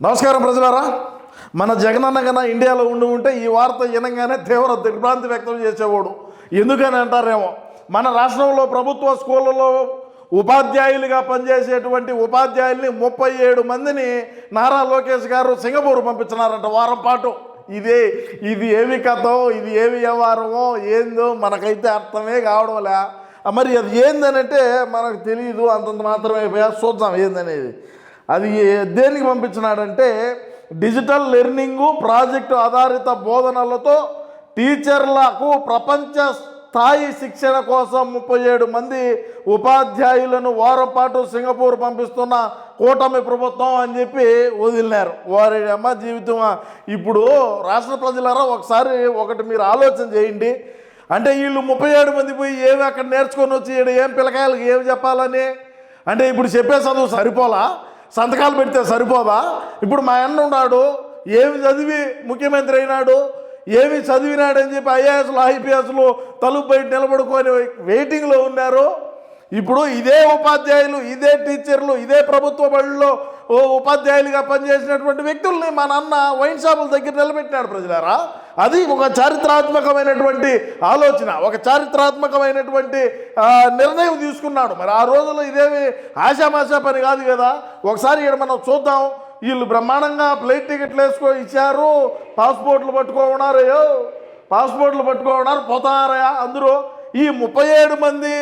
నమస్కారం ప్రజలారా. మన జగనన్న కన్నా ఇండియాలో ఉంటే ఈ వార్త వినగానే తీవ్ర దిగ్భ్రాంతి వ్యక్తం చేసేవాడు. ఎందుకని అంటారేమో, మన రాష్ట్రంలో ప్రభుత్వ స్కూళ్ళలో ఉపాధ్యాయులుగా పనిచేసేటువంటి ఉపాధ్యాయుల్ని 37 మందిని నారా లోకేష్ గారు సింగపూర్ పంపించినారంట వారం పాటు. ఇది ఏమి కథో, ఇది ఏమి వ్యవహారమో ఏందో మనకైతే అర్థమే కావడంలే. మరి అది ఏందనంటే మనకు తెలియదు, అంతంత మాత్రమే. చూద్దాం ఏందనేది. అది దేనికి పంపించినాడంటే, డిజిటల్ లెర్నింగు ప్రాజెక్టు ఆధారిత బోధనలతో టీచర్లకు ప్రపంచ స్థాయి శిక్షణ కోసం 37 మంది ఉపాధ్యాయులను వారం పాటు సింగపూర్ పంపిస్తున్న కూటమి ప్రభుత్వం అని చెప్పి వదిలినారు. వారి అమ్మ జీవితం. ఇప్పుడు రాష్ట్ర ప్రజలారా ఒకటి మీరు ఆలోచన చేయండి. అంటే వీళ్ళు 37 మంది పోయి ఏమి అక్కడ నేర్చుకొని వచ్చి ఏం పిల్లకాయలకు ఏమి చెప్పాలని, అంటే ఇప్పుడు చెప్పే చదువు సరిపోలా, సంతకాలు పెడితే సరిపోదా? ఇప్పుడు మా అన్న ఉన్నాడు, ఏమి చదివి ముఖ్యమంత్రి అయినాడు, ఏమి చదివినాడని చెప్పి ఐఏఎస్లు ఐపీఎస్లు తలుపు బయట నిలబడుకొని వెయిటింగ్లో ఉన్నారు. ఇప్పుడు ఇదే ఉపాధ్యాయులు, ఇదే టీచర్లు, ఇదే ప్రభుత్వ బడుల్లో ఉపాధ్యాయులుగా పనిచేసినటువంటి వ్యక్తుల్ని మా నాన్న వైన్ షాపుల దగ్గర నిలబెట్టినాడు. ప్రజలారా, అది ఒక చారిత్రాత్మకమైనటువంటి ఆలోచన, ఒక చారిత్రాత్మకమైనటువంటి నిర్ణయం తీసుకున్నాడు. మరి ఆ రోజుల్లో ఇదేమి ఆశామాషా పని కాదు కదా. ఒకసారి ఇక్కడ మనం చూద్దాం. వీళ్ళు బ్రహ్మాండంగా ఫ్లైట్ టికెట్లు ఇచ్చారు, పాస్పోర్ట్లు పట్టుకోన్నారు, పోతారయా అందరూ. ఈ 37 మంది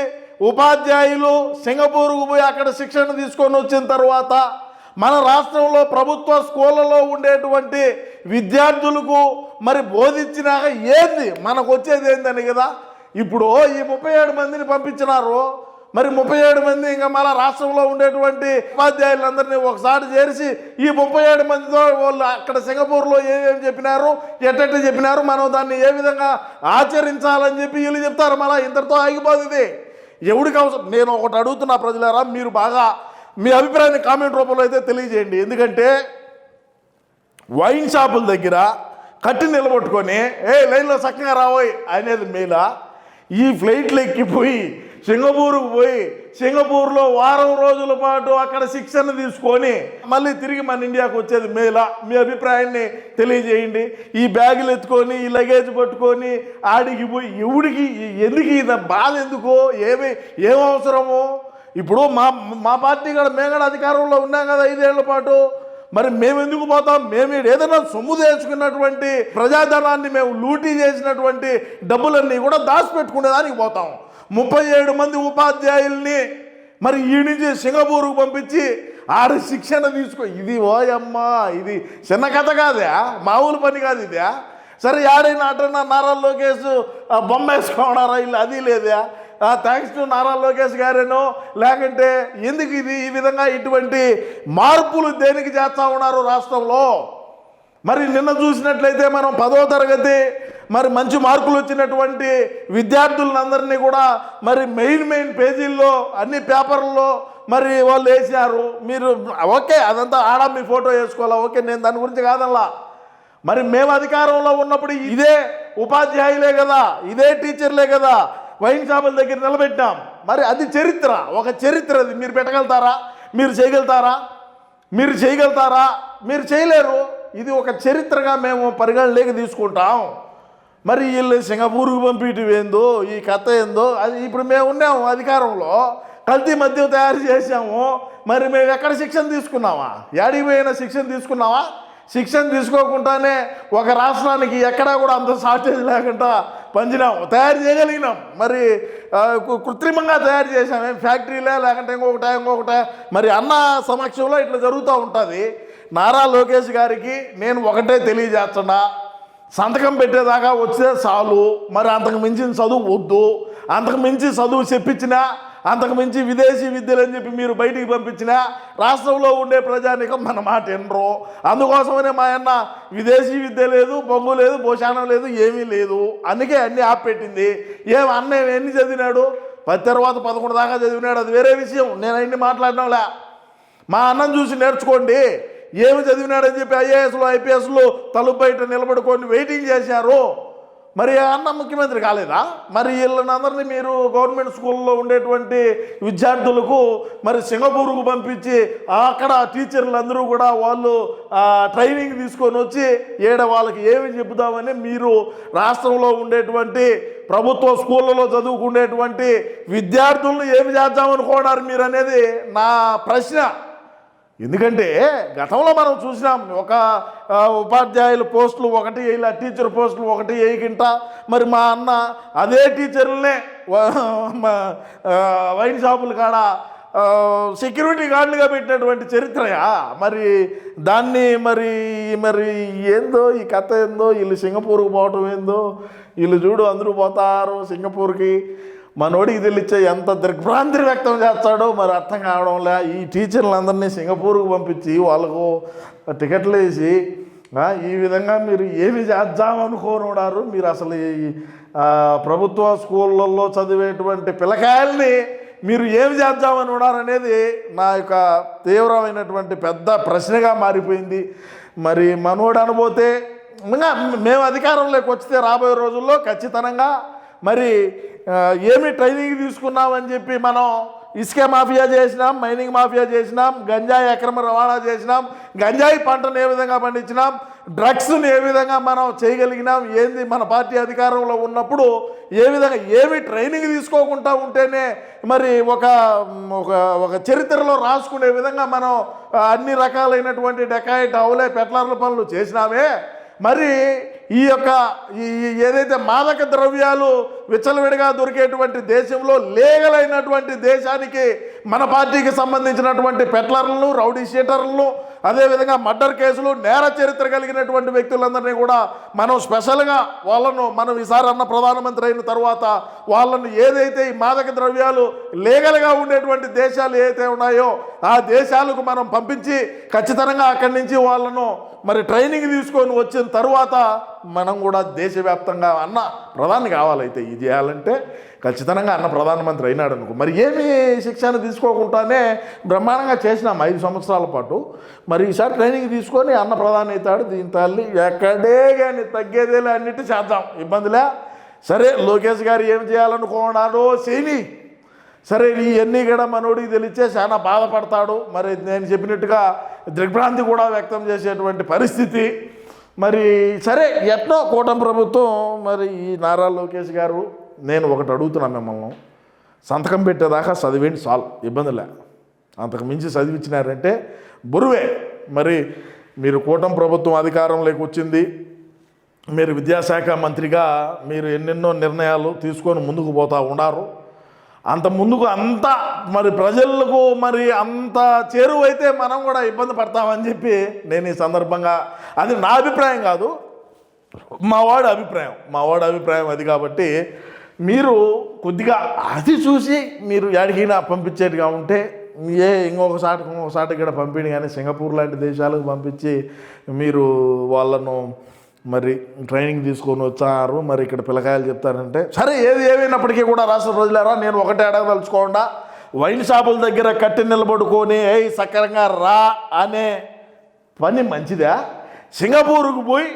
ఉపాధ్యాయులు సింగపూర్కు పోయి అక్కడ శిక్షణ తీసుకొని వచ్చిన తర్వాత మన రాష్ట్రంలో ప్రభుత్వ స్కూళ్ళలో ఉండేటువంటి విద్యార్థులకు మరి బోధించినాక ఏంది మనకు వచ్చేది ఏందని కదా. ఇప్పుడు ఈ 37 మందిని పంపించినారు. మరి 37 మంది ఇంకా మన రాష్ట్రంలో ఉండేటువంటి ఉపాధ్యాయులందరినీ ఒకసారి చేర్చి ఈ 37 మందితో వాళ్ళు అక్కడ సింగపూర్లో ఏమేమి చెప్పినారు, ఎట్టెట్టు చెప్పినారు, మనం దాన్ని ఏ విధంగా ఆచరించాలని చెప్పి వీళ్ళు చెప్తారు. మళ్ళీ ఇంతటితో ఆగిపోతుంది. ఎవడికి అవసరం? నేను ఒకటి అడుగుతున్నా ప్రజలారా, మీరు బాగా మీ అభిప్రాయాన్ని కామెంట్ రూపంలో అయితే తెలియజేయండి. ఎందుకంటే వైన్ షాపుల దగ్గర కట్టి నిలబట్టుకొని లైన్లో చక్కగా రావోయ్ అనేది మేలా, ఈ ఫ్లైట్లు ఎక్కిపోయి సింగపూర్కు పోయి సింగపూర్లో వారం రోజుల పాటు అక్కడ శిక్షణ తీసుకొని మళ్ళీ తిరిగి మన ఇండియాకు వచ్చేది మేలా? మీ అభిప్రాయాన్ని తెలియజేయండి. ఈ బ్యాగులు ఎత్తుకొని ఈ లగేజ్ పట్టుకొని ఆడికి పోయి ఎందుకు ఇది బాధ? ఎందుకో ఏం అవసరమో? ఇప్పుడు మా పార్టీ కూడా మేము కూడా అధికారంలో ఉన్నాం కదా 5 ఏళ్ల పాటు. మరి మేము ఎందుకు పోతాం? మేము ఏదైనా సొమ్ము తెచ్చుకున్నటువంటి ప్రజాధనాన్ని మేము లూటీ చేసినటువంటి డబ్బులన్నీ కూడా దాచిపెట్టుకునేదానికి పోతాం. 37 మంది ఉపాధ్యాయుల్ని మరి ఈ నుంచి సింగపూర్కు పంపించి ఆరు శిక్షణ ఇది ఓయమ్మా, ఇది చిన్న కథ కాదా, మామూలు పని కాదు ఇదే. సరే, ఆడైనా అటన్నా నారా లోకేష్ బొమ్మ వేసుకోవడారా ఇల్లు, అది లేదా? థ్యాంక్స్ టు నారా లోకేష్ గారేనో, లేకంటే ఎందుకు ఈ విధంగా ఇటువంటి మార్పులు దేనికి చేస్తూ ఉన్నారు రాష్ట్రంలో? మరి నిన్న చూసినట్లయితే మనం 10వ తరగతి మరి మంచి మార్కులు వచ్చినటువంటి విద్యార్థులందరినీ కూడా మరి మెయిన్ పేజీల్లో అన్ని పేపర్లలో మరి వాళ్ళు వేసారు. మీరు ఓకే, అదంతా మీ ఫోటో వేసుకోవాలా, ఓకే, నేను దాని గురించి కాదల్లా. మరి మేము అధికారంలో ఉన్నప్పుడు ఇదే ఉపాధ్యాయులే కదా, ఇదే టీచర్లే కదా వైన్ షాపుల దగ్గర నిలబెట్టాం. మరి అది చరిత్ర, ఒక చరిత్ర. అది మీరు పెట్టగలుగుతారా? మీరు చేయగలుగుతారా? మీరు చేయలేరు. ఇది ఒక చరిత్రగా మేము పరిగణలోకి తీసుకుంటాం. మరి వీళ్ళు సింగపూర్కు పంపించడం ఏందో, ఈ కథ ఏందో, అది ఇప్పుడు మేము ఉన్నాము అధికారంలో, కల్తీ మద్యం తయారు చేసాము. మరి మేము ఎక్కడ శిక్షణ తీసుకున్నామా? యాడికి పోయిన శిక్షణ తీసుకున్నావా? శిక్షణ తీసుకోకుండానే ఒక రాష్ట్రానికి ఎక్కడా కూడా అంత షార్టేజ్ లేకుండా తయారు చేయగలిగినాం. మరి కృత్రిమంగా తయారు చేసాం. ఫ్యాక్టరీలే లేకుంటే ఇంకొకటే. మరి అన్న సమక్షంలో ఇట్లా జరుగుతూ ఉంటుంది. నారా లోకేష్ గారికి నేను ఒకటే తెలియజేస్తున్నా, సంతకం పెట్టేదాకా వచ్చే చాలు. మరి అంతకు మించిన చదువు వద్దు. అంతకు మించి చదువు చెప్పించినా, అంతకు మించి విదేశీ విద్యలు అని చెప్పి మీరు బయటికి పంపించినా రాష్ట్రంలో ఉండే ప్రజానికం మన మాట వినరు. అందుకోసమనే మా అన్న విదేశీ విద్య లేదు, బొంగు లేదు, భోషానం లేదు, ఏమీ లేదు, అందుకే అన్నీ ఆపెట్టింది. అన్న ఎన్ని చదివినాడు? 10 తర్వాత 11 దాకా చదివినాడు, అది వేరే విషయం. నేను అన్ని మాట్లాడినాంలే. మా అన్నం చూసి నేర్చుకోండి. ఏమి చదివినాడని చెప్పి ఐఏఎస్లు ఐపీఎస్లు తలుపు బయట నిలబడుకొని వెయిటింగ్ చేశారు. మరి అన్న ముఖ్యమంత్రి కాలేదా? మరి వీళ్ళనందరినీ మీరు గవర్నమెంట్ స్కూల్లో ఉండేటువంటి విద్యార్థులకు మరి సింగపూర్కు పంపించి అక్కడ టీచర్లు అందరూ కూడా వాళ్ళు ట్రైనింగ్ తీసుకొని వచ్చి వాళ్ళకి ఏమి చెబుదామని మీరు రాష్ట్రంలో ఉండేటువంటి ప్రభుత్వ స్కూళ్ళలో చదువుకునేటువంటి విద్యార్థులను ఏమి చేద్దామనుకోన్నారు మీరు అనేది నా ప్రశ్న. ఎందుకంటే గతంలో మనం చూసినాం, ఒక ఉపాధ్యాయుల పోస్టులు ఒకటి వేయాల, టీచర్ పోస్టులు ఒకటి వేయకింట మరి మా అన్న అదే టీచర్లనే వైన్ షాపుల కాడ సెక్యూరిటీ గార్డులుగా పెట్టినటువంటి చరిత్రయా. మరి దాన్ని మరి మరి ఏందో ఈ కథ ఏందో, వీళ్ళు సింగపూర్కి పోవటం ఏందో, వీళ్ళు చూడు అందరూ పోతారు సింగపూర్కి, మనోడికి తెలిచ్చే ఎంత దిగ్భ్రాంతి వ్యక్తం చేస్తాడో మరి అర్థం కావడంలే. ఈ టీచర్లందరినీ సింగపూర్కు పంపించి వాళ్ళకు టికెట్లు వేసి ఈ విధంగా మీరు ఏమి చేద్దామనుకోనున్నారు. మీరు అసలు ఈ ప్రభుత్వ స్కూళ్ళల్లో చదివేటువంటి పిల్లకాయల్ని మీరు ఏమి చేద్దామని ఉన్నారనేది నా యొక్క తీవ్రమైనటువంటి పెద్ద ప్రశ్నగా మారిపోయింది. మరి మనోడు అనబోతే ఇంకా మేము అధికారంలోకి వచ్చితే రాబోయే రోజుల్లో ఖచ్చితంగా మరి ఏమి ట్రైనింగ్ తీసుకున్నామని చెప్పి మనం ఇసుక మాఫియా చేసినాం, మైనింగ్ మాఫియా చేసినాం, గంజాయి అక్రమ రవాణా చేసినాం, గంజాయి పంటను ఏ విధంగా పండించినాం, డ్రగ్స్ని ఏ విధంగా మనం చేయగలిగినాం, ఏంది మన పార్టీ అధికారంలో ఉన్నప్పుడు ఏ విధంగా ఏమి ట్రైనింగ్ తీసుకోకుండా ఉంటేనే మరి ఒక ఒక చరిత్రలో రాసుకునే విధంగా మనం అన్ని రకాలైనటువంటి డెకాయిట్ అవులే పెట్లర్ల పనులు చేసినామే. మరి ఈ యొక్క ఏదైతే మాదక ద్రవ్యాలు విచ్చలవిడిగా దొరికేటువంటి దేశంలో లీగల్ అయినటువంటి దేశానికి మన పార్టీకి సంబంధించినటువంటి పెట్లర్లను, రౌడీ షీటర్లను, అదేవిధంగా మర్డర్ కేసులు, నేర చరిత్ర కలిగినటువంటి వ్యక్తులందరినీ కూడా మనం స్పెషల్గా వాళ్ళను మనం ఈసారి అన్న ప్రధానమంత్రి అయిన తర్వాత వాళ్ళను ఏదైతే ఈ మాదక ద్రవ్యాలు లీగల్గా ఉండేటువంటి దేశాలు ఏదైతే ఉన్నాయో ఆ దేశాలకు మనం పంపించి ఖచ్చితంగా అక్కడి నుంచి వాళ్ళను మరి ట్రైనింగ్ తీసుకొని వచ్చిన తర్వాత మనం కూడా దేశవ్యాప్తంగా అన్న ప్రధాని కావాలైతే ఇది చేయాలంటే ఖచ్చితంగా అన్న ప్రధానమంత్రి అయినాడు అనుకో. మరి ఏమి శిక్షణ తీసుకోకుండానే బ్రహ్మాండంగా చేసినాం 5 సంవత్సరాల పాటు. మరి ఈసారి ట్రైనింగ్ తీసుకొని అన్న ప్రధాని అవుతాడు. దీని తల్లి ఎక్కడే కానీ తగ్గేదేలే, అన్నిటి చేద్దాం, ఇబ్బందిలే. సరే లోకేష్ గారు ఏం చేయాలనుకున్నాడో చేయని, సరే ఇవన్నీ కూడా మనోడికి తెలిస్తే చాలా బాధపడతాడు. మరి నేను చెప్పినట్టుగా దిగ్భ్రాంతి కూడా వ్యక్తం చేసేటువంటి పరిస్థితి. మరి సరే ఎట్నో కూటమి ప్రభుత్వం మరి ఈ నారా లోకేష్ గారు, నేను ఒకటి అడుగుతున్నాను మిమ్మల్ని, సంతకం పెట్టేదాకా చదివేంటి చాలు, ఇబ్బందిలే. అంతకు మించి చదివించినారంటే బరువే. మరి మీరు కూటమి ప్రభుత్వం అధికారంలోకి వచ్చింది, మీరు విద్యాశాఖ మంత్రిగా మీరు ఎన్నెన్నో నిర్ణయాలు తీసుకొని ముందుకు పోతూ ఉన్నారు. అంత ముందుకు అంత మరి ప్రజలకు మరి అంత చేరువైతే మనం కూడా ఇబ్బంది పడతామని చెప్పి నేను ఈ సందర్భంగా, అది నా అభిప్రాయం కాదు, మా వాడి అభిప్రాయం అది. కాబట్టి మీరు కొద్దిగా అది చూసి మీరు ఎడిగినా పంపించేట్టుగా ఉంటే ఇంకొకసారి కూడా పంపిండి, కానీ సింగపూర్ లాంటి దేశాలకు పంపించి మీరు వాళ్ళను మరి ట్రైనింగ్ తీసుకొని వచ్చారు. మరి ఇక్కడ పిల్లకాయలు చెప్తారంటే సరే, ఏది ఏమైనప్పటికీ కూడా రాష్ట్ర ప్రజలారా, నేను ఒకటే అడగదలుచుకోకుండా, వైన్ షాపుల దగ్గర కట్టి నిలబడుకొని సక్రంగా రా అనే పని మంచిదా? సింగపూర్కు పోయి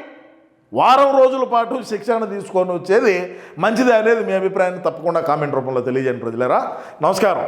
వారం రోజుల పాటు శిక్షణ తీసుకొని వచ్చేది మంచిదే అనేది మీ అభిప్రాయాన్ని తప్పకుండా కామెంట్ రూపంలో తెలియజేయండి ప్రజలారా. నమస్కారం.